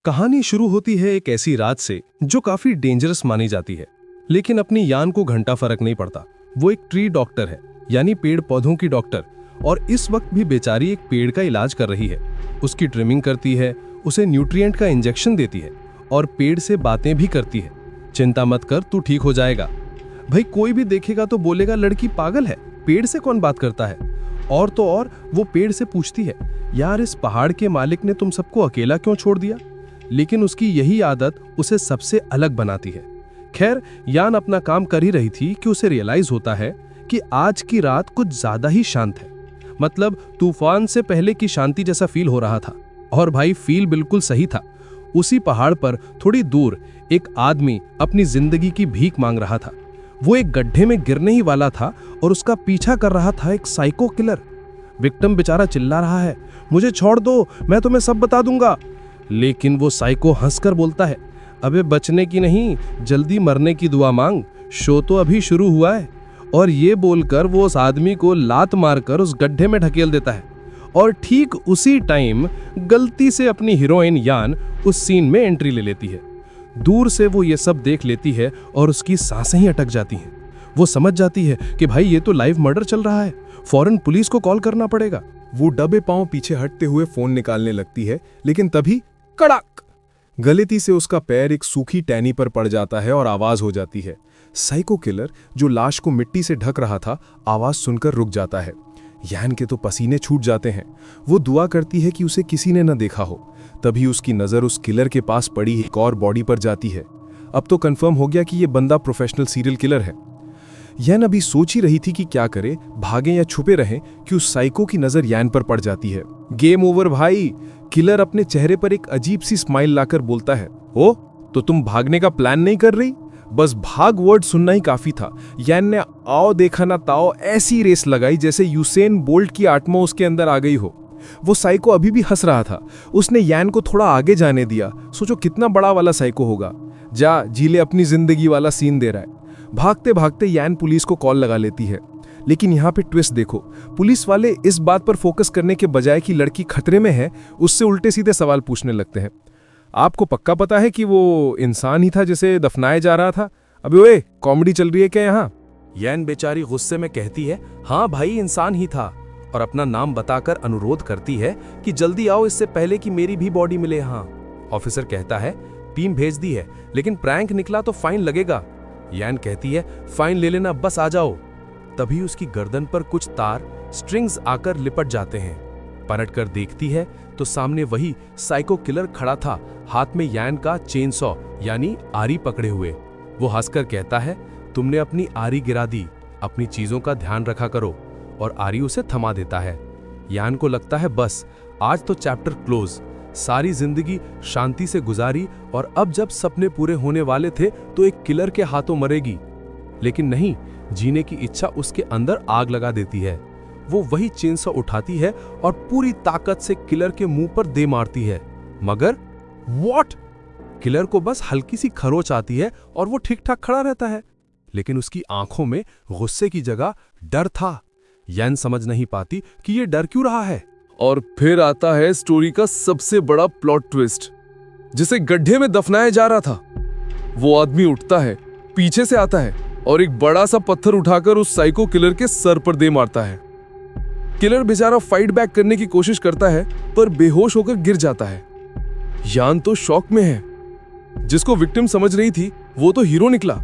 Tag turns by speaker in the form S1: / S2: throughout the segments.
S1: कहानी शुरू होती है एक ऐसी रात से जो काफी डेंजरस मानी जाती है, लेकिन अपनी यान को घंटा फर्क नहीं पड़ता। वो एक ट्री डॉक्टर है, यानी पेड़ पौधों की डॉक्टर, और इस वक्त भी बेचारी एक पेड़ का इलाज कर रही है। उसकी ट्रिमिंग करती है, उसे न्यूट्रिएंट का इंजेक्शन देती है और पेड़ से बातें भी करती है। चिंता मत कर, तू ठीक हो जाएगा। भाई कोई भी देखेगा तो बोलेगा लड़की पागल है, पेड़ से कौन बात करता है। और तो और वो पेड़ से पूछती है, यार इस पहाड़ के मालिक ने तुम सबको अकेला क्यों छोड़ दिया। लेकिन उसकी यही आदत उसे सबसे अलग बनाती है। खैर, यान अपना काम कर ही रही थी कि उसे रियलाइज होता है कि आज की रात कुछ ज्यादा ही शांत है। मतलब तूफान से पहले की शांति जैसा फील हो रहा था। और भाई फील बिल्कुल सही था। उसी पहाड़ पर थोड़ी दूर एक आदमी अपनी जिंदगी की भीख मांग रहा था। वो एक गड्ढे में गिरने ही वाला था और उसका पीछा कर रहा था एक साइको किलर। विक्टिम बेचारा चिल्ला रहा है, मुझे छोड़ दो, मैं तुम्हें सब बता दूंगा। लेकिन वो साइको हंसकर बोलता है, अबे बचने की नहीं, जल्दी मरने की दुआ मांग, शो तो अभी शुरू हुआ है। और ये बोलकर वो उस आदमी को लात मारकर उस गड्ढे में ढकेल देता है। और ठीक उसी टाइम गलती से अपनी हीरोइन यान उस सीन में एंट्री ले लेती है। दूर से वो ये सब देख लेती है और उसकी सांसें ही अटक जाती हैं। वो समझ जाती है कि भाई ये तो लाइव मर्डर चल रहा है, फौरन पुलिस को कॉल करना पड़ेगा।
S2: वो दबे पांव पीछे हटते हुए फोन निकालने लगती है, लेकिन तभी कड़ाक, गलती से उसका पैर एक सूखी टहनी पर पड़ जाता है और आवाज हो जाती है। साइको किलर जो लाश को मिट्टी से ढक रहा था, आवाज सुनकर रुक जाता है। यान के तो पसीने छूट जाते हैं। वो दुआ करती है कि उसे किसी ने न देखा हो। तभी उसकी नजर उस किलर के पास पड़ी एक और बॉडी पर जाती है। अब तो कंफर्म हो गया कि ये बंदा प्रोफेशनल सीरियल किलर है। यान अभी सोच ही रही थी कि क्या करे, भागे या छुपे रहें, कि उस साइको की नजर यान पर पड़ जाती है। गेम ओवर भाई। किलर अपने चेहरे पर एक अजीब सी स्माइल लाकर बोलता है, ओ तो तुम भागने का प्लान नहीं कर रही? बस भाग वर्ड सुनना ही काफी था। यान ने आओ देखा ना ताओ ऐसी रेस लगाई जैसे यूसेन बोल्ट की आत्मा उसके अंदर आ गई हो। वो साइको अभी भी हंस रहा था। उसने यान को थोड़ा आगे जाने दिया। सोचो कितना बड़ा वाला साइको होगा। जा जीले अपनी जिंदगी वाला सीन दे रहा है। भागते भागते यान पुलिस को कॉल लगा लेती है। लेकिन यहाँ पे ट्विस्ट देखो, पुलिस वाले इस बात पर फोकस करने के बजाय कि लड़की खतरे में है, उससे उल्टे सीधे सवाल पूछने लगते हैं। आपको पक्का पता है कि वो इंसान ही था जिसे दफनाया जा रहा था? अबे ओए, कॉमेडी चल रही है क्या यहाँ?
S1: यान बेचारी गुस्से में कहती है, हाँ भाई इंसान ही था, और अपना नाम बताकर अनुरोध करती है कि जल्दी आओ इससे पहले कि मेरी भी बॉडी मिले यहाँ। ऑफिसर कहता है, टीम भेज दी है, लेकिन प्रैंक निकला तो फाइन लगेगा। यान कहती है, फाइन ले लेना, बस आ जाओ। तभी उसकी गर्दन पर कुछ तार स्ट्रिंग्स आकर लिपट जाते हैं। पलटकर देखती है तो सामने वही साइको किलर खड़ा था, हाथ में यान का चेनसॉ यानी आरी पकड़े हुए। वो हंसकर कहता है, तुमने अपनी आरी गिरा दी, अपनी चीजों का ध्यान रखा करो। और आरी उसे थमा देता है। यान को लगता है बस आज तो चैप्टर क्लोज, सारी जिंदगी शांति से गुजारी और अब जब सपने पूरे होने वाले थे तो एक किलर के हाथों मरेगी। लेकिन नहीं, जीने की इच्छा उसके अंदर आग लगा देती है। वो वही चेनसॉ उठाती है और पूरी ताकत से किलर के मुंह पर दे मारती है। मगर व्हाट? किलर को बस हल्की सी खरोच आती है और वो ठीक ठाक खड़ा रहता है। लेकिन उसकी आंखों में गुस्से की जगह डर था। यान समझ नहीं पाती कि ये डर क्यों रहा है।
S2: और फिर आता है स्टोरी का सबसे बड़ा प्लॉट ट्विस्ट। जिसे गड्ढे में दफनाया जा रहा था, वो आदमी उठता है, पीछे से आता है और एक बड़ा सा पत्थर उठाकर उस साइको किलर के सर पर दे मारता है। किलर बेचारा फाइट बैक करने की कोशिश करता है पर बेहोश होकर गिर जाता है। यान तो शॉक में है। जिसको विक्टिम समझ रही थी वो तो हीरो निकला।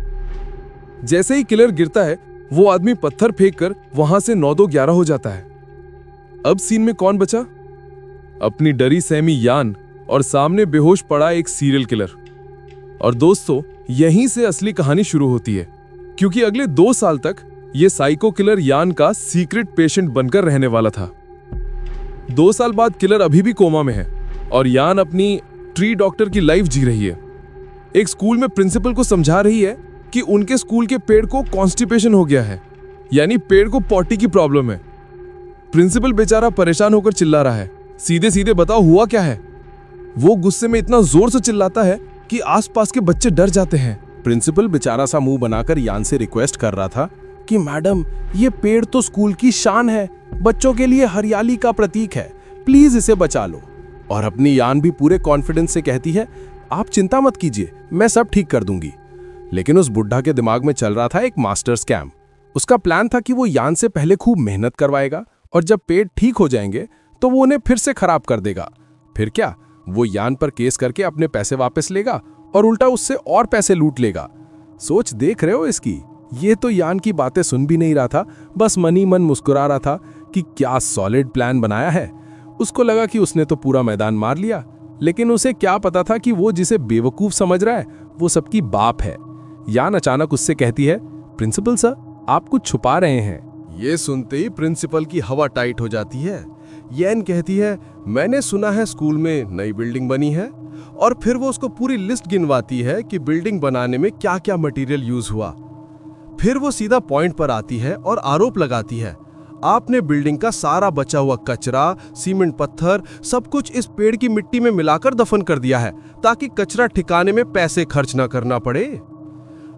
S2: जैसे ही किलर गिरता है, वो आदमी पत्थर फेंककर वहां से 9-2-11 हो जाता है। अब सीन में कौन बचा? अपनी डरी सहमी यान और सामने बेहोश पड़ा एक सीरियल किलर। और दोस्तों, यहीं से असली कहानी शुरू होती है, क्योंकि अगले 2 साल तक ये साइको किलर यान का सीक्रेट पेशेंट बनकर रहने वाला था। 2 साल बाद किलर अभी भी कोमा में है और यान अपनी ट्री डॉक्टर की लाइफ जी रही है। एक स्कूल में प्रिंसिपल को समझा रही है कि उनके स्कूल के पेड़ को कॉन्स्टिपेशन हो गया है, यानी पेड़ को पॉटी की प्रॉब्लम है। प्रिंसिपल बेचारा परेशान होकर चिल्ला रहा है, सीधे सीधे बताओ हुआ क्या है। वो गुस्से में इतना जोर से चिल्लाता है कि आसपास के बच्चे डर जाते हैं।
S1: प्रिंसिपल बेचारा सा मुंह बनाकर यान से रिक्वेस्ट कर रहा था कि मैडम, ये पेड़ तो स्कूल की शान है, बच्चों के लिए हरियाली का प्रतीक है, प्लीज इसे बचा लो।
S2: और अपनी यान भी पूरे कॉन्फिडेंस से कहती है, आप चिंता मत कीजिए, मैं सब ठीक कर दूंगी। लेकिन उस बुढ़ा के दिमाग में चल रहा था एक मास्टर स्कैम। उसका प्लान था कि वो यान से पहले खूब मेहनत करवाएगा और जब पेड़ ठीक हो जाएंगे तो वो उन्हें फिर से खराब कर देगा। फिर क्या, वो यान पर केस करके अपने पैसे वापस लेगा और उल्टा उससे और पैसे लूट लेगा। सोच देख रहे हो इसकी? ये तो यान की बातें सुन भी नहीं रहा था, बस मन ही मन मुस्कुरा रहा था कि क्या सॉलिड प्लान बनाया है। उसको लगा कि उसने तो पूरा मैदान मार लिया, लेकिन उसे क्या पता था कि वो जिसे बेवकूफ समझ रहा है वो सबकी बाप है। यान अचानक उससे कहती है, प्रिंसिपल सर, आप कुछ छुपा रहे हैं। ये सुनते ही प्रिंसिपल की हवा टाइट हो जाती है। यान कहती है, मैंने सुना है स्कूल में नई बिल्डिंग बनी है। और फिर वो उसको पूरी लिस्ट गिनवाती है कि बिल्डिंग बनाने में क्या क्या मटेरियल यूज हुआ। फिर वो सीधा पॉइंट पर आती है और आरोप लगाती है, आपने बिल्डिंग का सारा बचा हुआ कचरा, सीमेंट, पत्थर सब कुछ इस पेड़ की मिट्टी में मिलाकर दफन कर दिया है ताकि कचरा ठिकाने में पैसे खर्च ना करना पड़े।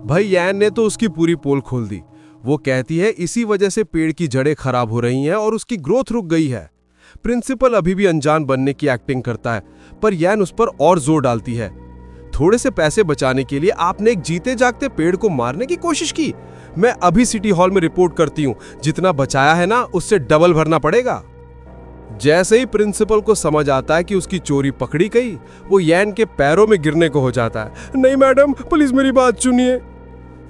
S2: भाई यान ने तो उसकी पूरी पोल खोल दी। वो कहती है इसी वजह से पेड़ की जड़ें खराब हो रही हैं और उसकी ग्रोथ रुक गई है। प्रिंसिपल अभी भी अनजान बनने की एक्टिंग करता है, पर यान उस पर और जोर डालती है। थोड़े से पैसे बचाने के लिए आपने एक जीते जागते पेड़ को मारने की कोशिश की। मैं अभी सिटी हॉल में रिपोर्ट करती हूं, जितना बचाया है ना उससे डबल भरना पड़ेगा। जैसे ही प्रिंसिपल को समझ आता है कि उसकी चोरी पकड़ी गई, वो यान के पैरों में गिरने को हो जाता है। नहीं मैडम, प्लीज मेरी बात सुनिए।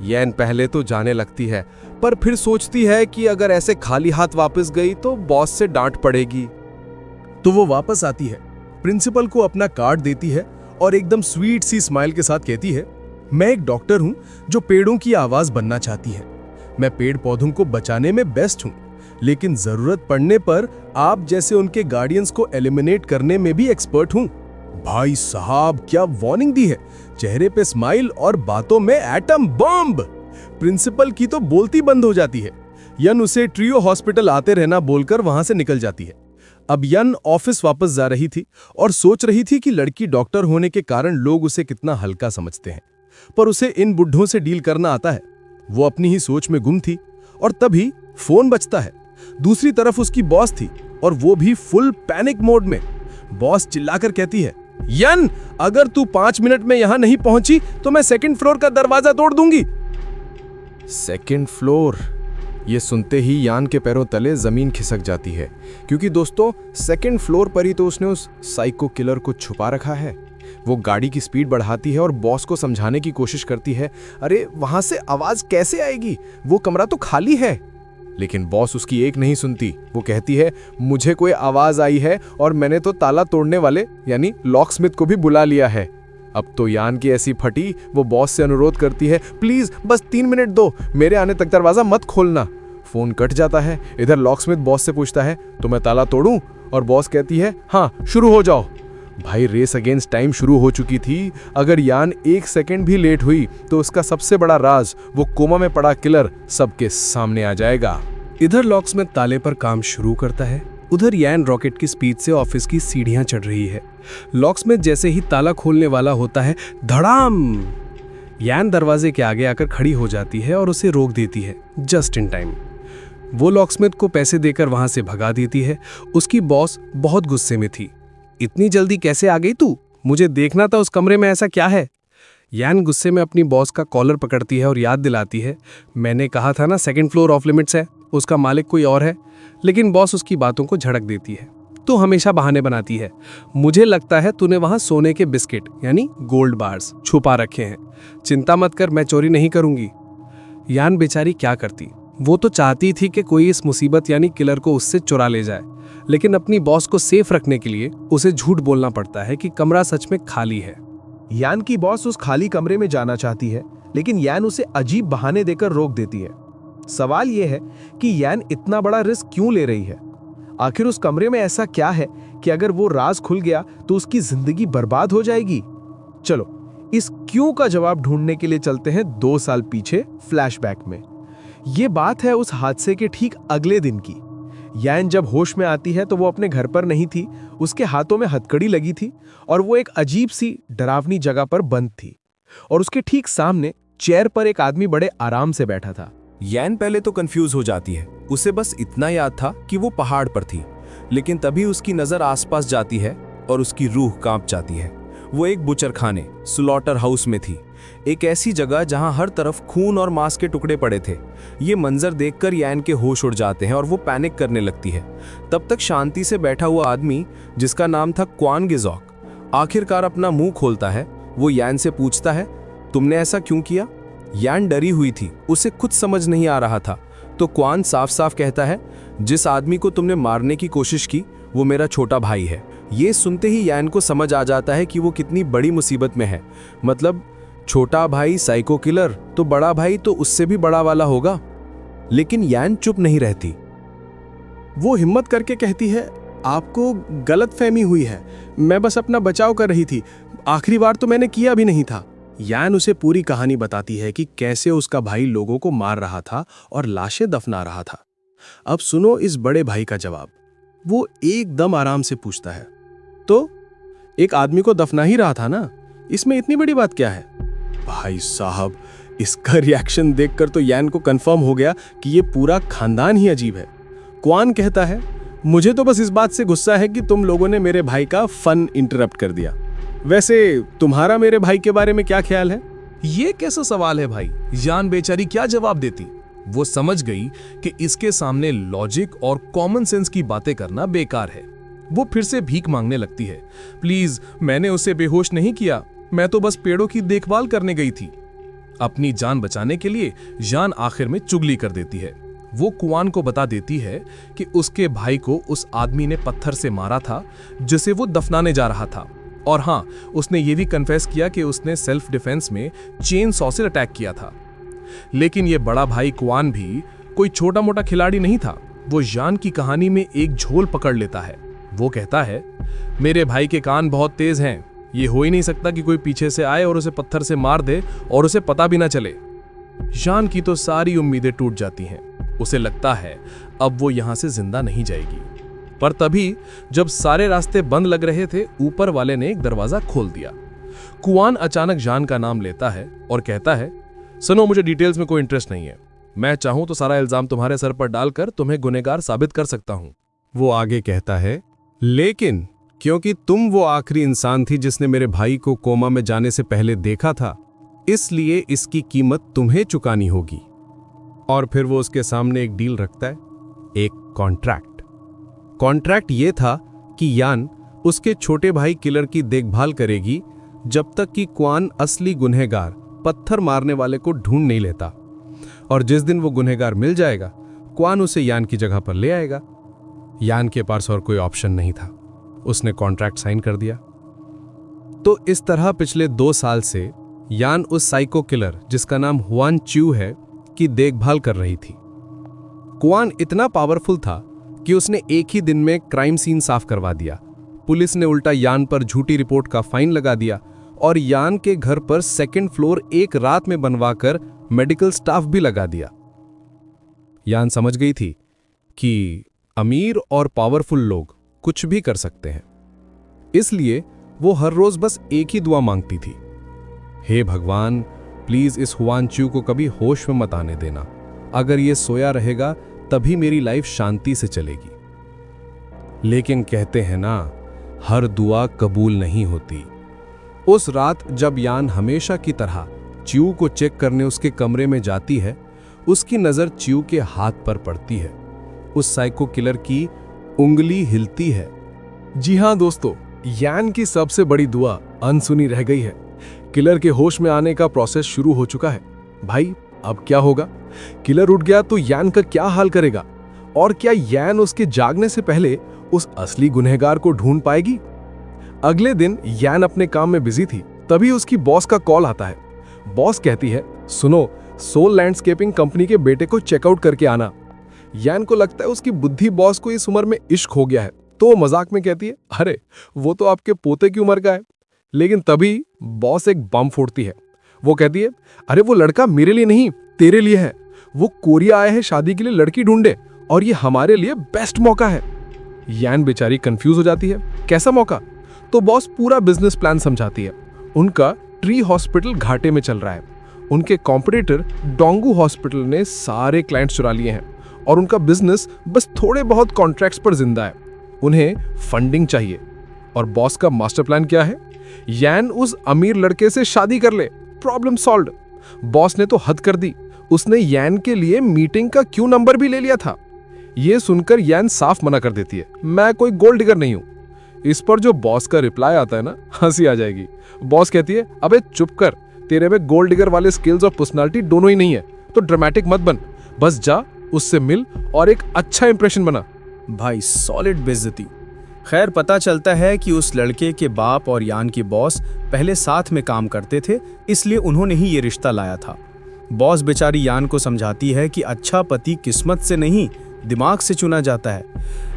S2: यान पहले तो जाने लगती है, पर फिर सोचती है कि अगर ऐसे खाली हाथ वापस गई तो बॉस से डांट पड़ेगी। तो वो वापस आती है, प्रिंसिपल को अपना कार्ड देती है और एकदम स्वीट सी स्माइल के साथ कहती है, मैं एक डॉक्टर हूं जो पेड़ों की आवाज बनना चाहती है। मैं पेड़ पौधों को बचाने में बेस्ट हूं, लेकिन जरूरत पड़ने पर आप जैसे उनके गार्डियंस को एलिमिनेट करने में भी एक्सपर्ट हूं। भाई साहब, क्या वार्निंग दी है! चेहरे पे स्माइल और बातों में एटम बॉम्ब। प्रिंसिपल की तो बोलती बंद हो जाती है। यन उसे ट्रियो हॉस्पिटल आते रहना बोलकर वहां से निकल जाती है। अब यन ऑफिस वापस जा रही थी और सोच रही थी कि लड़की डॉक्टर होने के कारण लोग उसे कितना हल्का समझते हैं, पर उसे इन बुढ़ों से डील करना आता है। वो अपनी ही सोच में गुम थी और तभी फोन बजता है। दूसरी तरफ उसकी बॉस थी और वो भी फुल पैनिक मोड में। बॉस चिल्लाकर कहती है, यन, अगर तू 5 मिनट में यहां नहीं पहुंची तो मैं सेकंड फ्लोर का दरवाजा तोड़ दूंगी। सेकंड फ्लोर, ये सुनते ही यान के पैरों तले जमीन खिसक जाती है, क्योंकि दोस्तों सेकंड फ्लोर पर ही तो उसने उस साइको किलर को छुपा रखा है। वो गाड़ी की स्पीड बढ़ाती है और बॉस को समझाने की कोशिश करती है, अरे वहां से आवाज कैसे आएगी, वो कमरा तो खाली है। लेकिन बॉस उसकी एक नहीं सुनती। वो कहती है, मुझे कोई आवाज आई है और मैंने तो ताला तोड़ने वाले यानी लॉकस्मिथ को भी बुला लिया है। अब तो यान की ऐसी फटी, वो बॉस से अनुरोध करती है, प्लीज बस 3 मिनट दो, मेरे आने तक दरवाजा मत खोलना। फोन कट जाता है। इधर लॉकस्मिथ बॉस से पूछता है, तो मैं ताला तोड़ूं? और बॉस कहती है, हाँ शुरू हो जाओ। भाई रेस अगेंस्ट टाइम शुरू हो चुकी थी। अगर यान 1 सेकंड भी लेट हुई तो उसका सबसे बड़ा राज, वो कोमा में पड़ा किलर, सबके सामने आ जाएगा। इधर लॉकस्मिथ ताले पर काम शुरू करता है, उधर यान रॉकेट की स्पीड से ऑफिस की सीढ़ियां चढ़ रही है। लॉकस्मिथ जैसे ही ताला खोलने वाला होता है, धड़ाम! यान दरवाजे के आगे आकर खड़ी हो जाती है और उसे रोक देती है जस्ट इन टाइम। वो लॉकस्मिथ को पैसे देकर वहां से भगा देती है। उसकी बॉस बहुत गुस्से में थी। इतनी जल्दी कैसे आ गई तू? मुझे देखना था उस कमरे में ऐसा क्या है। यान गुस्से में अपनी बॉस का कॉलर पकड़ती है और याद दिलाती है, मैंने कहा था ना सेकंड फ्लोर ऑफ लिमिट्स है, उसका मालिक कोई और है। लेकिन बॉस उसकी बातों को झड़क देती है, तू हमेशा बहाने बनाती है। मुझे लगता है तूने वहां सोने के बिस्किट यानी गोल्ड बार्स छुपा रखे हैं। चिंता मत कर, मैं चोरी नहीं करूंगी। यान बेचारी क्या करती, वो तो चाहती थी कि कोई इस मुसीबत यानी किलर को उससे चुरा ले जाए, लेकिन अपनी बॉस को सेफ रखने के लिए उसे झूठ बोलना पड़ता है कि कमरा सच में खाली है।
S3: यान की बॉस उस खाली कमरे में जाना चाहती है, लेकिन यान उसे अजीब बहाने देकर रोक देती है। सवाल यह है कि यान इतना बड़ा रिस्क क्यों ले रही है? आखिर उस कमरे में ऐसा क्या है कि अगर वो राज खुल गया तो उसकी जिंदगी बर्बाद हो जाएगी? चलो इस क्यों का जवाब ढूंढने के लिए चलते हैं 2 साल पीछे फ्लैशबैक में। ये बात है उस हादसे के ठीक अगले दिन की। यान जब होश में आती है तो वो अपने घर पर नहीं थी, उसके हाथों में हथकड़ी लगी थी और वो एक अजीब सी डरावनी जगह पर बंद थी और उसके ठीक सामने चेयर पर एक आदमी बड़े आराम से बैठा था।
S2: यान पहले तो कंफ्यूज हो जाती है। उसे बस इतना याद था कि वो पहाड़ पर थी, लेकिन तभी उसकी नजर आसपास जाती है
S4: और उसकी रूह कांप जाती है। वो एक बुचरखाने, स्लॉटर हाउस में थी, एक ऐसी जगह जहां हर तरफ खून और मांस के टुकड़े पड़े थे। ये मंजर देखकर यान के होश उड़ जाते हैं और वो पैनिक करने लगती है। तब तक शांति से बैठा हुआ आदमी, जिसका नाम था क्वान गिजॉक, आखिरकार अपना मुंह खोलता है। वो यान से पूछता है, तुमने ऐसा क्यों किया? यान डरी हुई थी, उसे कुछ समझ नहीं आ रहा था। तो क्वान साफ साफ कहता है, जिस आदमी को तुमने मारने की कोशिश की वो मेरा छोटा भाई है। ये सुनते ही यान को समझ आ जाता है कि वो कितनी बड़ी मुसीबत में है। मतलब छोटा भाई साइको किलर, तो बड़ा भाई तो उससे भी बड़ा वाला होगा। लेकिन यान चुप नहीं रहती।
S3: वो हिम्मत करके कहती है, आपको गलतफहमी हुई है, मैं बस अपना बचाव कर रही थी, आखिरी बार तो मैंने किया भी नहीं था। यान उसे पूरी कहानी बताती है कि कैसे उसका भाई लोगों को मार रहा था और लाशें दफना रहा था। अब सुनो इस बड़े भाई का जवाब। वो एकदम आराम से पूछता है, तो एक आदमी को दफना ही रहा था ना, इसमें इतनी बड़ी बात क्या है? भाई साहब, इसका रिएक्शन देखकर तो यान को कंफर्म हो गया कि ये पूरा खानदान ही अजीब है। क्वान कहता है, मुझे तो बस इस बात से गुस्सा है कि तुम लोगों ने मेरे भाई का फन इंटरप्ट कर दिया। वैसे तुम्हारा मेरे भाई के बारे में क्या ख्याल है?
S5: ये कैसा सवाल है भाई? यान बेचारी क्या जवाब देती? वो समझ गई कि इसके सामने लॉजिक और कॉमन सेंस की बातें करना बेकार है। वो फिर से भीख मांगने लगती है, प्लीज मैंने उसे बेहोश नहीं किया, मैं तो बस पेड़ों की देखभाल करने गई थी। अपनी जान बचाने के लिए यान आखिर में चुगली कर देती है। वो कुआन को बता देती है कि उसके भाई को उस आदमी ने पत्थर से मारा था जिसे वो दफनाने जा रहा था। और हाँ, उसने ये भी कन्फेस किया कि उसने सेल्फ डिफेंस में चेन सॉ से अटैक किया था। लेकिन ये बड़ा भाई कुआन भी कोई छोटा मोटा खिलाड़ी नहीं था। वो यान की कहानी में एक झोल पकड़ लेता है। वो कहता है, मेरे भाई के कान बहुत तेज हैं, ये हो ही नहीं सकता कि कोई पीछे से आए और उसे पत्थर से मार दे और उसे पता भी ना चले। यान की तो सारी उम्मीदें टूट जाती हैं। उसे लगता है अब वो यहां से जिंदा नहीं जाएगी। पर तभी जब सारे रास्ते बंद लग रहे थे, ऊपर वाले ने एक दरवाजा खोल दिया। कुआन अचानक जान का नाम लेता है और कहता है, सुनो, मुझे डिटेल्स में कोई इंटरेस्ट नहीं है। मैं चाहूं तो सारा इल्जाम तुम्हारे सर पर डालकर तुम्हें गुनहगार साबित कर सकता हूं।
S2: वो आगे कहता है, लेकिन क्योंकि तुम वो आखिरी इंसान थी जिसने मेरे भाई को कोमा में जाने से पहले देखा था, इसलिए इसकी कीमत तुम्हें चुकानी होगी। और फिर वो उसके सामने एक डील रखता है, एक कॉन्ट्रैक्ट। कॉन्ट्रैक्ट ये था कि यान उसके छोटे भाई किलर की देखभाल करेगी जब तक कि क्वान असली गुनहगार, पत्थर मारने वाले को ढूंढ नहीं लेता। और जिस दिन वो गुनहगार मिल जाएगा, क्वान उसे यान की जगह पर ले आएगा। यान के पास और कोई ऑप्शन नहीं था, उसने कॉन्ट्रैक्ट साइन कर दिया। तो इस तरह पिछले 2 साल से यान उस साइको किलर, जिसका नाम हुआन च्यू है, की देखभाल कर रही थी। क्वान इतना पावरफुल था कि उसने एक ही दिन में क्राइम सीन साफ करवा दिया। पुलिस ने उल्टा यान पर झूठी रिपोर्ट का फाइन लगा दिया और यान के घर पर 2nd फ्लोर एक रात में बनवाकर मेडिकल स्टाफ भी लगा दिया। यान समझ गई थी कि अमीर और पावरफुल लोग कुछ भी कर सकते हैं। इसलिए वो हर रोज बस एक ही दुआ मांगती थी, हे भगवान, प्लीज इस हुआन च्यू को कभी होश में मत आने देना। अगर ये सोया रहेगा तभी मेरी लाइफ शांति से चलेगी। लेकिन कहते हैं ना, हर दुआ कबूल नहीं होती। उस रात जब यान हमेशा की तरह च्यू को चेक करने उसके कमरे में जाती है, उसकी नजर च्यू के हाथ पर पड़ती है। उस साइको किलर की उंगली हिलती है।
S3: जी हाँ दोस्तों, यान की सबसे बड़ी दुआ अनसुनी रह गई है। किलर के होश में आने का प्रोसेस शुरू हो चुका है। भाई, अब क्या होगा? किलर उठ गया तो यान का क्या हाल करेगा? और क्या यान उसके जागने से पहले उस असली गुनहगार को ढूंढ पाएगी? अगले दिन यान अपने काम में बिजी थी, तभी उसकी बॉस का कॉल आता है। बॉस कहती है, सुनो, सोल लैंडस्केपिंग कंपनी के बेटे को चेकआउट करके आना। यान को लगता है उसकी बुद्धि बॉस को इस उम्र में इश्क हो गया है, तो वो मजाक में कहती है, अरे वो तो आपके पोते की उम्र का है। लेकिन तभी बॉस एक बम फोड़ती है। वो कहती है, अरे वो लड़का मेरे लिए नहीं, तेरे लिए है। वो कोरिया आया है शादी के लिए लड़की ढूंढे और ये हमारे लिए बेस्ट मौका है। यान बेचारी कंफ्यूज हो जाती है, कैसा मौका? तो बॉस पूरा बिजनेस प्लान समझाती है। उनका ट्री हॉस्पिटल घाटे में चल रहा है। उनके कॉम्पिटिटर डोंगू हॉस्पिटल ने सारे क्लाइंट्स चुरा लिए हैं और उनका बिजनेस बस थोड़े बहुत कॉन्ट्रैक्ट्स पर जिंदा है। उन्हें फंडिंग चाहिए।
S2: और बॉस का मास्टर प्लान क्या है? यान उस अमीर लड़के से शादी कर ले, प्रॉब्लम सॉल्व्ड। बॉस ने तो हद कर दी, उसने यान के लिए मीटिंग का क्यू नंबर भी ले लिया था। यह सुनकर यान साफ मना कर देती है, मैं कोई गोल्ड डिगर नहीं हूं। इस पर जो बॉस का रिप्लाई आता है ना, हंसी आ जाएगी। बॉस कहती है, अबे चुप कर, तेरे में गोल्ड डिगर वाले स्किल्स और पर्सनालिटी दोनों ही नहीं है, तो ड्रामेटिक मत बन, बस जा उससे मिल और एक अच्छा इंप्रेशन बना।
S4: भाई सॉलिड बेइज्जती। खैर पता चलता है कि उस लड़के के बाप और यान की बॉस पहले साथ में काम करते थे, इसलिए उन्होंने ही ये रिश्ता लाया था। बॉस बेचारी यान को समझाती है कि अच्छा पति किस्मत से नहीं दिमाग से चुना जाता है,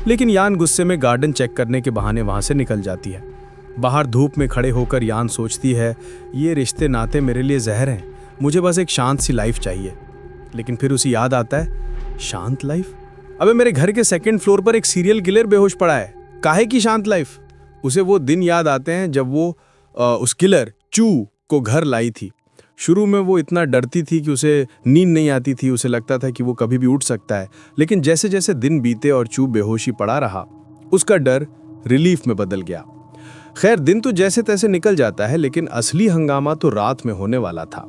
S4: लेकिन यान गुस्से में गार्डन चेक करने के बहाने वहां से निकल जाती है। बाहर धूप में खड़े होकर यान सोचती है, ये रिश्ते नाते मेरे लिए जहर हैं, मुझे बस एक शांत सी लाइफ चाहिए। लेकिन फिर उसे याद आता है, शांत लाइफ? अबे मेरे घर के सेकंड फ्लोर पर एक सीरियल किलर बेहोश पड़ा है, काहे की शांत लाइफ? उसे वो दिन याद आते हैं जब वो उस किलर चू को घर लाई थी। शुरू में वो इतना डरती थी कि उसे नींद नहीं आती थी, उसे लगता था कि वो कभी भी उठ सकता है। लेकिन जैसे जैसे दिन बीते और चू बेहोशी पड़ा रहा, उसका डर रिलीफ में बदल गया। खैर दिन तो जैसे तैसे निकल जाता है, लेकिन असली हंगामा तो रात में होने वाला था।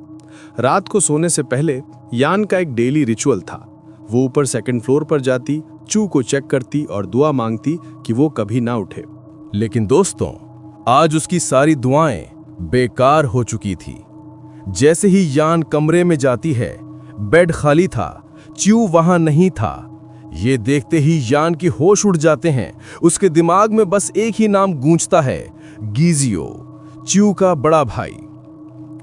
S4: रात को सोने से पहले यान का एक डेली रिचुअल था। वो ऊपर सेकंड फ्लोर पर जाती, चू को चेक करती और दुआ मांगती कि वो कभी ना उठे।
S1: लेकिन दोस्तों, आज उसकी सारी दुआएं बेकार हो चुकी थी। जैसे ही यान कमरे में जाती है, बेड खाली था, च्यू वहां नहीं था। ये देखते ही यान की होश उड़ जाते हैं। उसके दिमाग में बस एक ही नाम गूंजता है, गीजियो, च्यू का बड़ा भाई।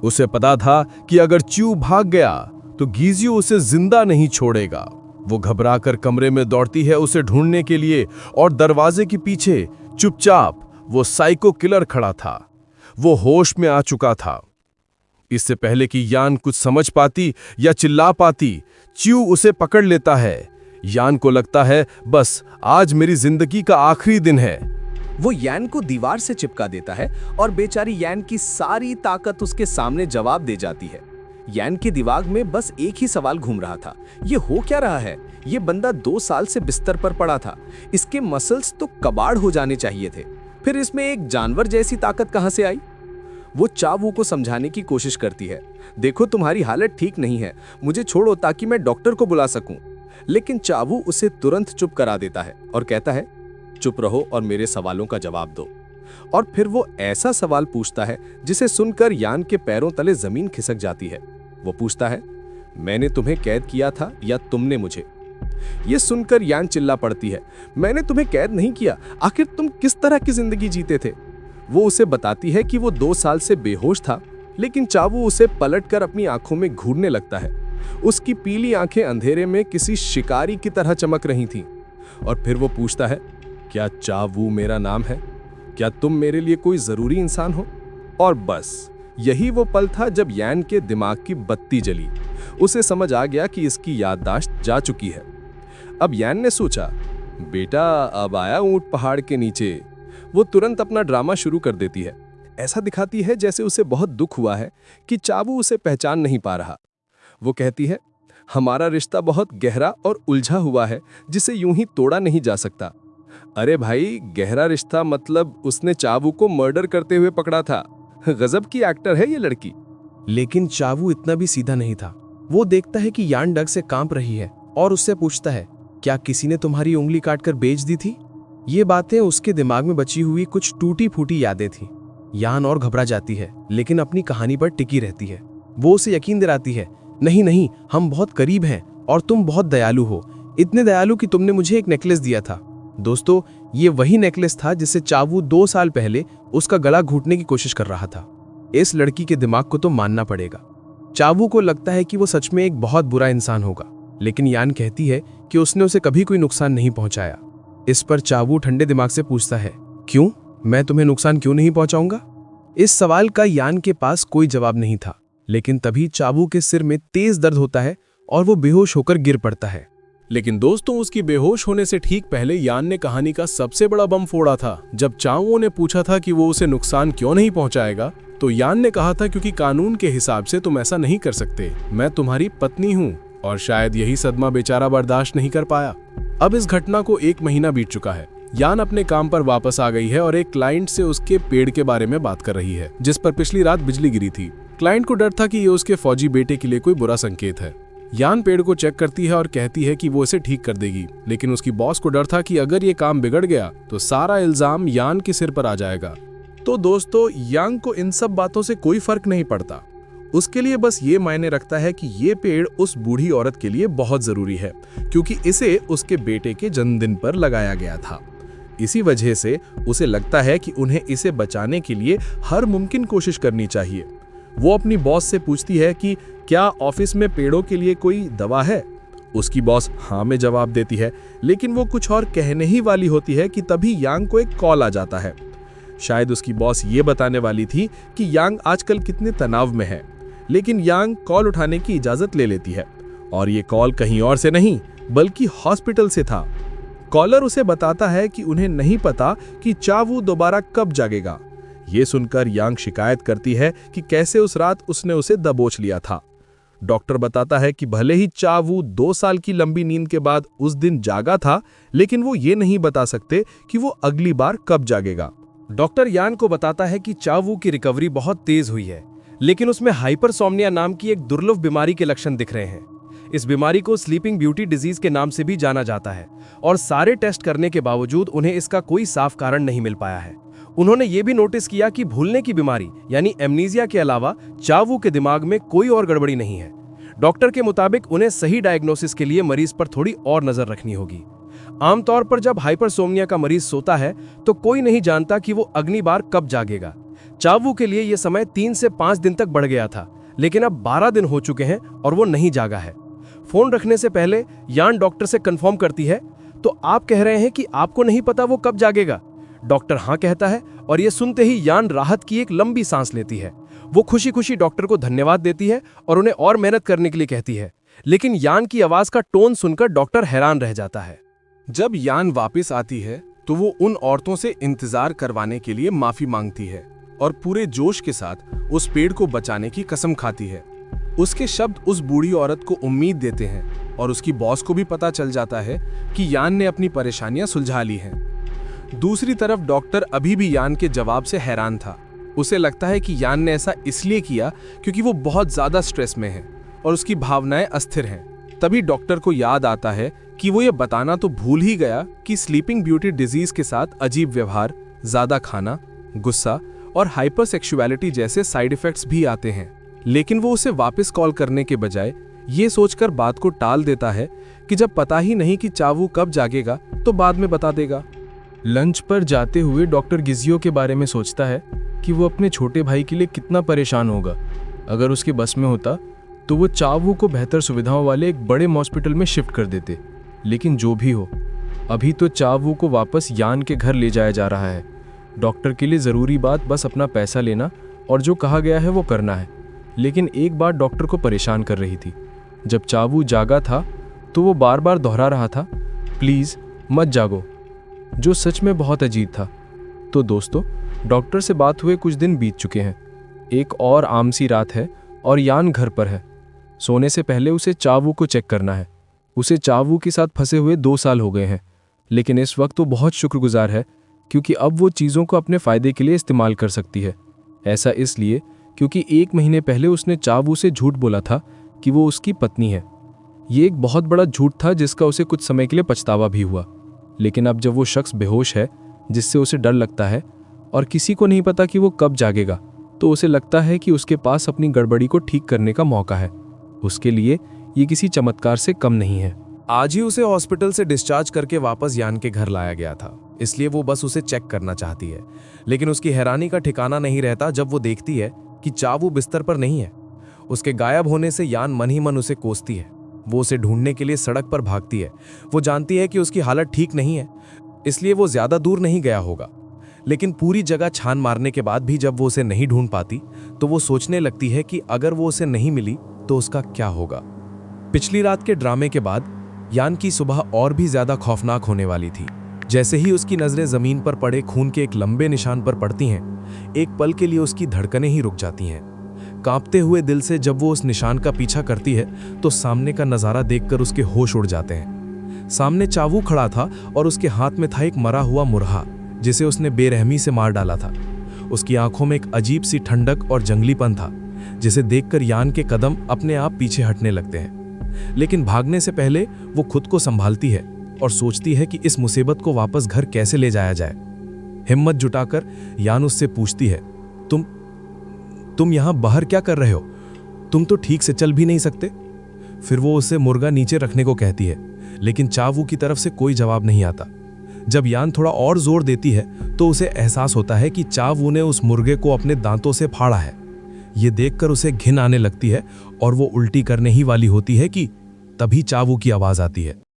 S1: उसे पता था कि अगर च्यू भाग गया तो गीजियो उसे जिंदा नहीं छोड़ेगा। वो घबराकर कमरे में दौड़ती है उसे ढूंढने के लिए, और दरवाजे के पीछे चुपचाप वो साइको किलर खड़ा था। वो होश में आ चुका था। इससे पहले कि यान कुछ समझ पाती या चिल्ला पाती, च्यू उसे पकड़ लेता है। यान को लगता है बस आज मेरी जिंदगी का आखिरी दिन है।
S3: वो यान को दीवार से चिपका देता है और बेचारी यान की सारी ताकत उसके सामने जवाब दे जाती है। यान के दिमाग में बस एक ही सवाल घूम रहा था, ये हो क्या रहा है? ये बंदा 2 साल से बिस्तर पर पड़ा था, इसके मसल्स तो कबाड़ हो जाने चाहिए थे, फिर इसमें एक जानवर जैसी ताकत कहां से आई? वो चावू को समझाने की कोशिश करती है, देखो तुम्हारी हालत ठीक नहीं है, मुझे छोड़ो ताकि मैं डॉक्टर को बुला सकूं। लेकिन चावू उसे तुरंत चुप करा देता है और कहता है, चुप रहो और मेरे सवालों का जवाब दो। और फिर वो ऐसा सवाल पूछता है जिसे सुनकर यान के पैरों तले जमीन खिसक जाती है। वो पूछता है, मैंने तुम्हें कैद किया था या तुमने मुझे? ये सुनकर यान चिल्ला पड़ती है, मैंने तुम्हें कैद नहीं किया, आखिर तुम किस तरह की जिंदगी जीते थे? वो उसे बताती है कि वो 2 साल से बेहोश था, लेकिन चावू उसे पलटकर अपनी आंखों में घूरने लगता है। उसकी पीली आंखें अंधेरे में किसी शिकारी की तरह चमक रही थीं। और फिर वो पूछता है, क्या चावू मेरा नाम है? क्या तुम मेरे लिए कोई जरूरी इंसान हो? और बस यही वो पल था जब यान के दिमाग की बत्ती जली। उसे समझ आ गया कि इसकी याददाश्त जा चुकी है। अब यान ने सोचा, बेटा अब आया ऊंट पहाड़ के नीचे। वो तुरंत अपना ड्रामा शुरू कर देती है। ऐसा दिखाती है जैसे उसे बहुत दुख हुआ है कि चावू उसे पहचान नहीं पा रहा। वो कहती है, हमारा रिश्ता बहुत गहरा और उलझा हुआ है जिसे यूं ही तोड़ा नहीं जा सकता। अरे भाई, गहरा रिश्ता मतलब उसने चावू को मर्डर करते हुए पकड़ा था। गजब की एक्टर है ये लड़की। लेकिन चावू इतना भी सीधा नहीं था। वो देखता है कि यान डर से कांप रही है और उससे पूछता है, क्या किसी ने तुम्हारी उंगली काटकर बेच दी थी? ये बातें उसके दिमाग में बची हुई कुछ टूटी फूटी यादें थी। यान और घबरा जाती है, लेकिन अपनी कहानी पर टिकी रहती है। वो उसे यकीन दिलाती है, नहीं नहीं, हम बहुत करीब हैं और तुम बहुत दयालु हो, इतने दयालु कि तुमने मुझे एक नेकलेस दिया था। दोस्तों, ये वही नेकलेस था जिसे चावू 2 साल पहले उसका गला घूटने की कोशिश कर रहा था। इस लड़की के दिमाग को तो मानना पड़ेगा। चावू को लगता है कि वो सच में एक बहुत बुरा इंसान होगा, लेकिन यान कहती है कि उसने उसे कभी कोई नुकसान नहीं पहुंचाया। इस पर चावू ठंडे दिमाग से पूछता है, क्यों? मैं तुम्हें नुकसान क्यों नहीं पहुंचाऊंगा? इस सवाल का यान के पास कोई जवाब नहीं था, लेकिन तभी चावू के सिर में तेज दर्द होता है और वो बेहोश होकर गिर पड़ता है।
S2: लेकिन दोस्तों, उसकी बेहोश होने से ठीक पहले यान ने कहानी का सबसे बड़ा बम फोड़ा था। जब चावू ने पूछा था कि वो उसे नुकसान क्यों नहीं पहुंचाएगा, तो यान ने कहा था, क्योंकि कानून के हिसाब से तुम ऐसा नहीं कर सकते, मैं तुम्हारी पत्नी हूं। और शायद यही सदमा बेचारा बर्दाश्त नहीं कर पाया। अब इस घटना को 1 महीना बीत चुका है। यान अपने काम पर वापस आ गई है और एक क्लाइंट से उसके पेड़ के बारे में बात कर रही है जिस पर पिछली रात बिजली गिरी थी। क्लाइंट को डर था कि ये उसके फौजी बेटे के लिए कोई बुरा संकेत है। यान पेड़ को चेक करती है और कहती है कि वो इसे ठीक कर देगी, लेकिन उसकी बॉस को डर था कि अगर ये काम बिगड़ गया तो सारा इल्जाम यान के सिर पर आ जाएगा।
S5: तो दोस्तों, यांग को इन सब बातों से कोई फर्क नहीं पड़ता। उसके लिए बस ये मायने रखता है कि ये पेड़ उस बूढ़ी औरत के लिए बहुत जरूरी है, क्योंकि इसे उसके बेटे के जन्मदिन पर लगाया गया था। इसी वजह से उसे लगता है कि उन्हें इसे बचाने के लिए हर मुमकिन कोशिश करनी चाहिए। वो अपनी बॉस से पूछती है कि क्या ऑफिस में पेड़ों के लिए कोई दवा है। उसकी बॉस हाँ में जवाब देती है, लेकिन वो कुछ और कहने ही वाली होती है कि तभी यांग को एक कॉल आ जाता है। शायद उसकी बॉस ये बताने वाली थी कि यांग आजकल कितने तनाव में है, लेकिन यांग कॉल उठाने की इजाजत ले लेती है और ये कॉल कहीं और से नहीं बल्कि हॉस्पिटल से था। कॉलर उसे बताता है कि उन्हें नहीं पता कि चावू दोबारा कब जागेगा। ये सुनकर यांग शिकायत करती है कि कैसे उस रात उसने उसे दबोच लिया था। डॉक्टर बताता है कि भले ही चावू 2 साल की लंबी नींद के बाद उस दिन जागा था, लेकिन वो ये नहीं बता सकते कि वो अगली बार कब जागेगा।
S1: डॉक्टर यान को बताता है कि चावू की रिकवरी बहुत तेज हुई है, लेकिन उसमें हाइपरसोम्निया नाम की एक दुर्लभ बीमारी के लक्षण दिख रहे हैं। इस बीमारी को स्लीपिंग ब्यूटी डिजीज के नाम से भी जाना जाता है और सारे टेस्ट करने के बावजूद उन्हें इसका कोई साफ कारण नहीं मिल पाया है। उन्होंने ये भी नोटिस किया कि भूलने की बीमारी यानी एमनीजिया के अलावा चावू के दिमाग में कोई और गड़बड़ी नहीं है। डॉक्टर के मुताबिक उन्हें सही डायग्नोसिस के लिए मरीज पर थोड़ी और नजर रखनी होगी। आमतौर पर जब हाइपरसोम्निया का मरीज सोता है तो कोई नहीं जानता कि वो अगली बार कब जागेगा। चावू के लिए यह समय 3 से 5 दिन तक बढ़ गया था, लेकिन अब 12 दिन हो चुके हैं और वो नहीं जागा है। फोन रखने से पहले यान डॉक्टर से कंफर्म करती है, तो आप कह रहे हैं कि आपको नहीं पता वो कब जागेगा? डॉक्टर हाँ कहता है और ये सुनते ही यान राहत की एक लंबी सांस लेती है। वो खुशी खुशी डॉक्टर को धन्यवाद देती है और उन्हें और मेहनत करने के लिए कहती है, लेकिन यान की आवाज का टोन सुनकर डॉक्टर हैरान रह जाता है।
S2: जब यान वापस आती है तो वो उन औरतों से इंतजार करवाने के लिए माफी मांगती है और पूरे जोश के साथ उस पेड़ को बचाने की कसम खाती है। उसके शब्द उस बूढ़ी औरत को उम्मीद देते हैं और उसकी बॉस को भी पता चल जाता है कि यान ने अपनी परेशानियां सुलझा ली हैं। दूसरी तरफ डॉक्टर अभी भी यान के जवाब से हैरान था। उसे लगता है कि यान ने ऐसा इसलिए किया क्योंकि वो बहुत ज्यादा स्ट्रेस में है और उसकी भावनाएं अस्थिर हैं। तभी डॉक्टर को याद आता है कि वो ये बताना तो भूल ही गया कि स्लीपिंग ब्यूटी डिजीज के साथ अजीब व्यवहार, ज्यादा खाना, गुस्सा और हाइपरसेक्सुअलिटी जैसे साइड इफेक्ट्स भी आते हैं। लेकिन वो उसे वापस कॉल करने के बजाय ये सोचकर बात को टाल देता है कि जब पता ही नहीं कि चावू कब जागेगा तो बाद में बता देगा।
S5: लंच पर जाते हुए डॉक्टर गिजियो के बारे में सोचता है कि वो अपने छोटे भाई के लिए कितना परेशान होगा। अगर उसके बस में होता तो वो चावू को बेहतर सुविधाओं वाले एक बड़े हॉस्पिटल में शिफ्ट कर देते। लेकिन जो भी हो, अभी तो चावू को वापस यान के घर ले जाया जा रहा है। डॉक्टर के लिए ज़रूरी बात बस अपना पैसा लेना और जो कहा गया है वो करना है। लेकिन एक बात डॉक्टर को परेशान कर रही थी। जब चावू जागा था तो वो बार बार दोहरा रहा था, प्लीज़ मत जागो, जो सच में बहुत अजीब था। तो दोस्तों, डॉक्टर से बात हुए कुछ दिन बीत चुके हैं। एक और आम सी रात है और यान घर पर है। सोने से पहले उसे चावू को चेक करना है। उसे चावू के साथ फंसे हुए 2 साल हो गए हैं, लेकिन इस वक्त वो बहुत शुक्रगुजार है क्योंकि अब वो चीज़ों को अपने फ़ायदे के लिए इस्तेमाल कर सकती है। ऐसा इसलिए क्योंकि 1 महीने पहले उसने चावू से झूठ बोला था कि वो उसकी पत्नी है। ये एक बहुत बड़ा झूठ था जिसका उसे कुछ समय के लिए पछतावा भी हुआ। लेकिन अब जब वो शख्स बेहोश है जिससे उसे डर लगता है और किसी को नहीं पता कि वो कब जागेगा, तो उसे लगता है कि उसके पास अपनी गड़बड़ी को ठीक करने का मौका है। उसके लिए ये किसी चमत्कार से कम नहीं है।
S4: आज ही उसे हॉस्पिटल से डिस्चार्ज करके वापस यान के घर लाया गया था, इसलिए वो बस उसे चेक करना चाहती है। लेकिन उसकी हैरानी का ठिकाना नहीं रहता जब वो देखती है कि चावू बिस्तर पर नहीं है। उसके गायब होने से यान मन ही मन उसे कोसती है। वो उसे ढूंढने के लिए सड़क पर भागती है। वो जानती है कि उसकी हालत ठीक नहीं है, इसलिए वो ज्यादा दूर नहीं गया होगा। लेकिन पूरी जगह छान मारने के बाद भी जब वो उसे नहीं ढूंढ पाती तो वो सोचने लगती है कि अगर वो उसे नहीं मिली तो उसका क्या होगा। पिछली रात के ड्रामे के बाद यान की सुबह और भी ज्यादा खौफनाक होने वाली थी। जैसे ही उसकी नजरें जमीन पर पड़े खून के एक लंबे निशान पर पड़ती हैं, एक पल के लिए उसकी धड़कनें ही रुक जाती हैं। कांपते हुए दिल से जब वो उस निशान का पीछा करती है तो सामने का नजारा देखकर उसके होश उड़ जाते हैं। सामने चावू खड़ा था और उसके हाथ में था एक मरा हुआ मुर्गा जिसे उसने बेरहमी से मार डाला था। उसकी आंखों में एक अजीब सी ठंडक और जंगलीपन था जिसे देखकर यान के कदम अपने आप पीछे हटने लगते हैं। लेकिन भागने से पहले वो खुद को संभालती है और सोचती है कि इस मुसीबत को वापस घर कैसे ले जाया जाए। हिम्मत जुटाकर यान उससे पूछती है, तुम यहां बाहर क्या कर रहे हो? तुम तो ठीक से चल भी नहीं सकते। फिर वो उसे मुर्गा नीचे रखने को कहती है, लेकिन चावू की तरफ से कोई जवाब नहीं आता। जब यान थोड़ा और जोर देती है तो उसे एहसास होता है कि चावू ने उस मुर्गे को अपने दांतों से फाड़ा है। ये देखकर उसे घिन आने लगती है और वो उल्टी करने ही वाली होती है कि तभी चावू की आवाज आती है।